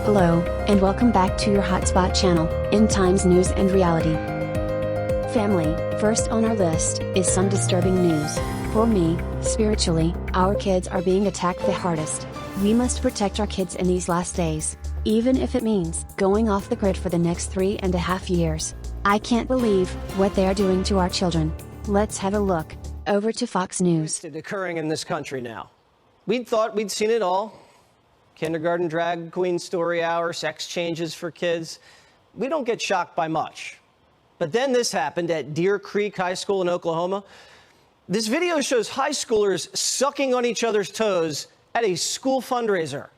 Hello, and welcome back to your Hotspot channel, in Times News and Reality. Family, first on our list, is some disturbing news. For me, spiritually, our kids are being attacked the hardest. We must protect our kids in these last days, even if it means going off the grid for the next 3.5 years. I can't believe what they are doing to our children. Let's have a look. Over to Fox News. It's occurring in this country now. We'd thought we'd seen it all. Kindergarten drag queen story hour, sex changes for kids. We don't get shocked by much. But then this happened at Deer Creek High School in Oklahoma. This video shows high schoolers sucking on each other's toes at a school fundraiser.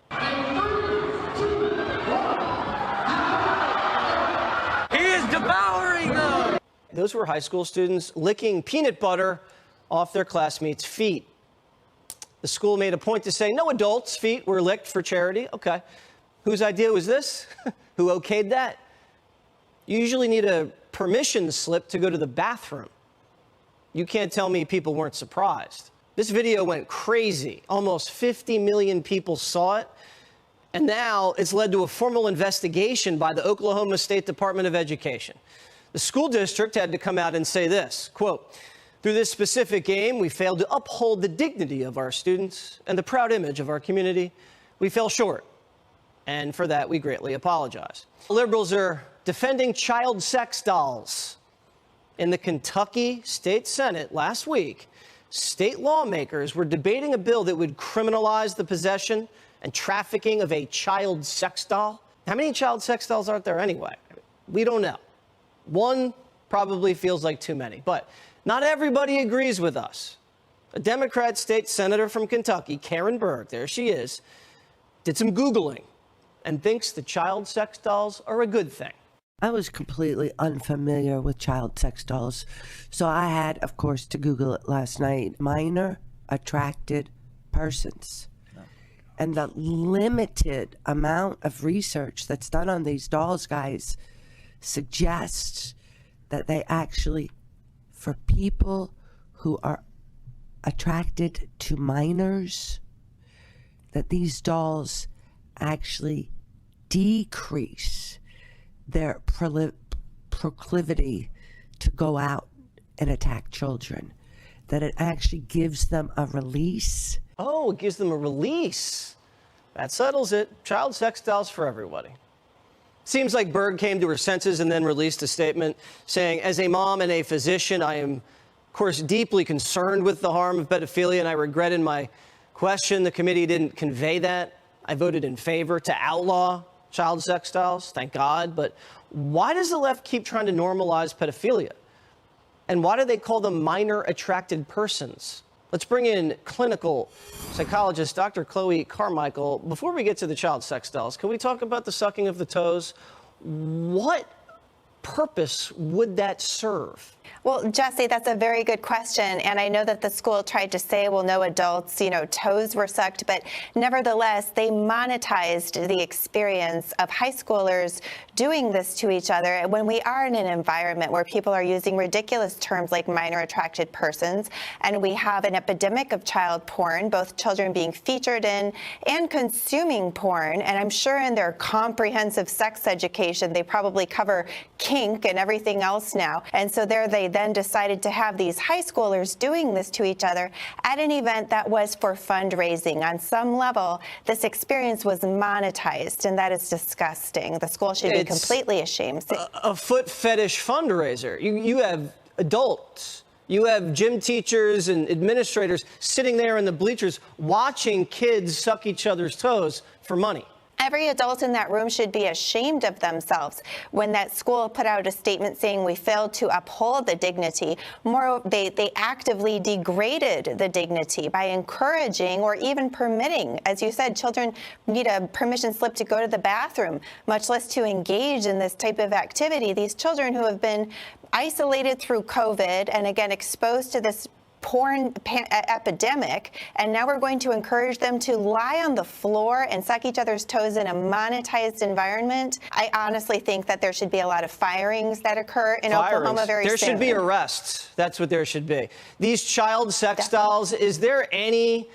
He is devouring them! Those were high school students licking peanut butter off their classmates' feet. The school made a point to say no adults' feet were licked for charity. Okay. Whose idea was this? Who okayed that? You usually need a permission slip to go to the bathroom. You can't tell me people weren't surprised. This video went crazy. Almost 50 million people saw it. And now it's led to a formal investigation by the Oklahoma State Department of Education. The school district had to come out and say this, quote, "Through this specific game, we failed to uphold the dignity of our students and the proud image of our community. We fell short, and for that, we greatly apologize." Liberals are defending child sex dolls. In the Kentucky State Senate last week, state lawmakers were debating a bill that would criminalize the possession and trafficking of a child sex doll. How many child sex dolls are there anyway? We don't know. One probably feels like too many, but not everybody agrees with us. A Democrat state senator from Kentucky, Karen Berg, there she is, did some Googling and thinks the child sex dolls are a good thing. I was completely unfamiliar with child sex dolls, so I had, of course, to Google it last night. Minor attracted persons. And the limited amount of research that's done on these dolls, guys, suggests that they actually, for people who are attracted to minors, that these dolls actually decrease their proclivity to go out and attack children, that it actually gives them a release. Oh, it gives them a release. That settles it. Child sex dolls for everybody. Seems like Berg came to her senses and then released a statement saying, "As a mom and a physician, I am, of course, deeply concerned with the harm of pedophilia, and I regret in my question the committee didn't convey that. I voted in favor to outlaw child sex dolls, thank God. But why does the left keep trying to normalize pedophilia? And why do they call them minor attracted persons?" Let's bring in clinical psychologist Dr. Chloe Carmichael. Before we get to the child sex dolls, can we talk about the sucking of the toes? What purpose would that serve? Well, Jesse, that's a very good question. And I know that the school tried to say, well, no adults, toes were sucked. But nevertheless, they monetized the experience of high schoolers doing this to each other. And when we are in an environment where people are using ridiculous terms like minor attracted persons, and we have an epidemic of child porn, both children being featured in and consuming porn, and I'm sure in their comprehensive sex education, they probably cover kink and everything else now. And so there they then decided to have these high schoolers doing this to each other at an event that was for fundraising. On some level, this experience was monetized, and that is disgusting. The school should be completely ashamed. A foot fetish fundraiser. You have adults. You have gym teachers and administrators sitting there in the bleachers watching kids suck each other's toes for money. Every adult in that room should be ashamed of themselves. When that school put out a statement saying we failed to uphold the dignity, they actively degraded the dignity by encouraging or even permitting. As you said, children need a permission slip to go to the bathroom, much less to engage in this type of activity. These children who have been isolated through COVID and again exposed to this porn epidemic, and now we're going to encourage them to lie on the floor and suck each other's toes in a monetized environment. I honestly think that there should be a lot of firings that occur in Oklahoma very soon. There should be arrests. That's what there should be. These child sex dolls, is there any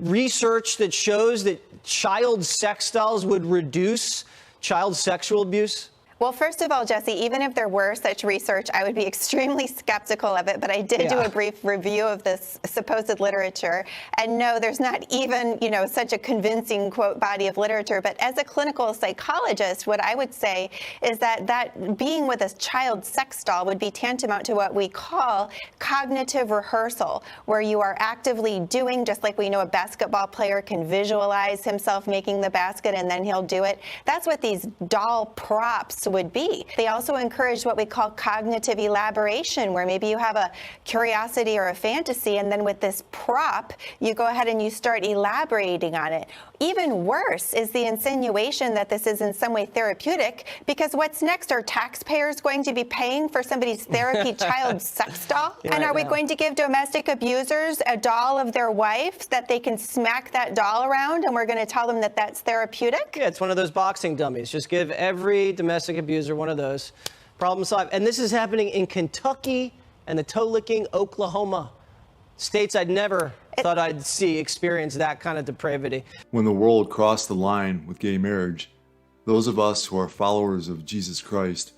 research that shows that child sex dolls would reduce child sexual abuse? Well, first of all, Jesse, even if there were such research, I would be extremely skeptical of it. But I did do a brief review of this supposed literature. And no, there's not even, such a convincing, quote, body of literature. But as a clinical psychologist, what I would say is that being with a child sex doll would be tantamount to what we call cognitive rehearsal, where you are actively doing, just like we know a basketball player can visualize himself making the basket and then he'll do it. That's what these doll props would be. They also encourage what we call cognitive elaboration, where maybe you have a curiosity or a fantasy, and then with this prop, you go ahead and you start elaborating on it. Even worse is the insinuation that this is in some way therapeutic, because what's next? Are taxpayers going to be paying for somebody's therapy child sex doll? And are we going to give domestic abusers a doll of their wife that they can smack that doll around, and we're going to tell them that that's therapeutic? Yeah, it's one of those boxing dummies. Just give every domestic abuser one of those. Problem solved. And this is happening in Kentucky and the toe-licking Oklahoma. States I'd never thought I'd see experience that kind of depravity. When the world crossed the line with gay marriage, those of us who are followers of Jesus Christ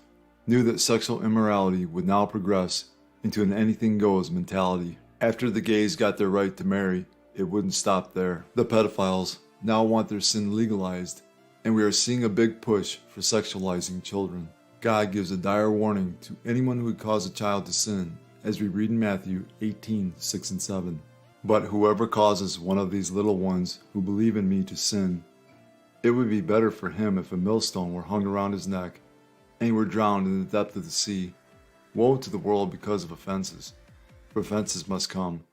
knew that sexual immorality would now progress into an anything-goes mentality. After the gays got their right to marry, it wouldn't stop there. The pedophiles now want their sin legalized, and we are seeing a big push for sexualizing children. God gives a dire warning to anyone who would cause a child to sin, as we read in Matthew 18:6 and 7. But whoever causes one of these little ones who believe in me to sin, it would be better for him if a millstone were hung around his neck and he were drowned in the depth of the sea. Woe to the world because of offenses, for offenses must come,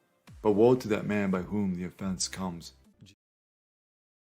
but woe to that man by whom the offense comes.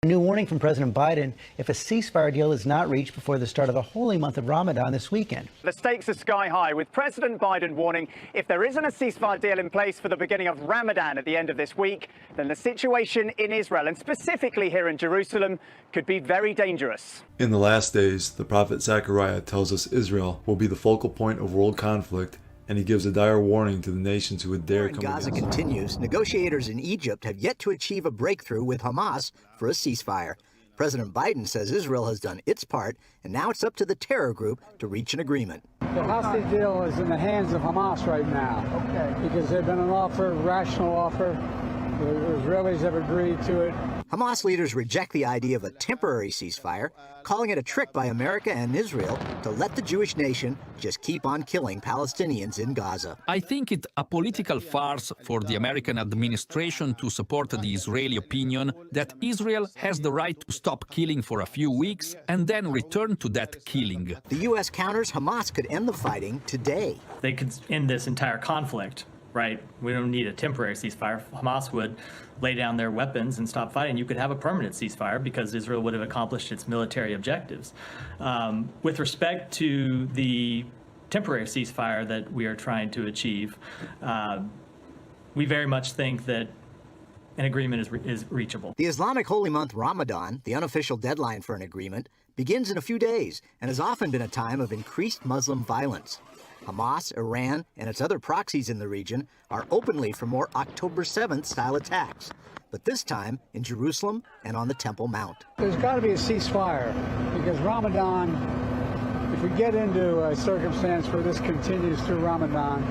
A new warning from President Biden if a ceasefire deal is not reached before the start of the holy month of Ramadan this weekend. The stakes are sky high, with President Biden warning if there isn't a ceasefire deal in place for the beginning of Ramadan at the end of this week, then the situation in Israel, and specifically here in Jerusalem, could be very dangerous. In the last days, the prophet Zechariah tells us Israel will be the focal point of world conflict, and he gives a dire warning to the nations who would dare come Gaza against. continues. Negotiators in Egypt have yet to achieve a breakthrough with Hamas for a ceasefire. President Biden says Israel has done its part, and now it's up to the terror group to reach an agreement. The hostage deal is in the hands of Hamas right now. Okay. Because they've been an offer, a rational offer. The Israelis have agreed to it. Hamas leaders reject the idea of a temporary ceasefire, calling it a trick by America and Israel to let the Jewish nation just keep on killing Palestinians in Gaza. I think it's a political farce for the American administration to support the Israeli opinion that Israel has the right to stop killing for a few weeks and then return to that killing. The U.S. counters Hamas could end the fighting today. They could end this entire conflict. Right? We don't need a temporary ceasefire. Hamas would lay down their weapons and stop fighting. You could have a permanent ceasefire because Israel would have accomplished its military objectives. With respect to the temporary ceasefire that we are trying to achieve, we very much think that an agreement is reachable. The Islamic holy month Ramadan, the unofficial deadline for an agreement, begins in a few days and has often been a time of increased Muslim violence. Hamas, Iran, and its other proxies in the region are openly for more October 7th style attacks, but this time in Jerusalem and on the Temple Mount. There's got to be a ceasefire because Ramadan, if we get into a circumstance where this continues through Ramadan,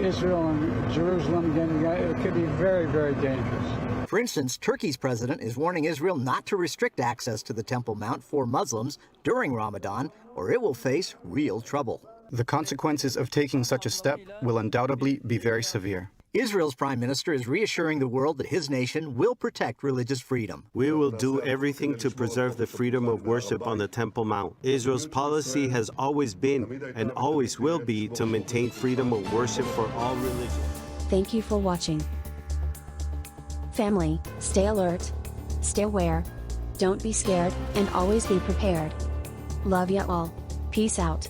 Israel and Jerusalem, again, it could be very, very dangerous. For instance, Turkey's president is warning Israel not to restrict access to the Temple Mount for Muslims during Ramadan, or it will face real trouble. The consequences of taking such a step will undoubtedly be very severe. Israel's prime minister is reassuring the world that his nation will protect religious freedom. We will do everything to preserve the freedom of worship on the Temple Mount. Israel's policy has always been and always will be to maintain freedom of worship for all religions. Thank you for watching. Family, stay alert, stay aware, don't be scared, and always be prepared. Love ya all. Peace out.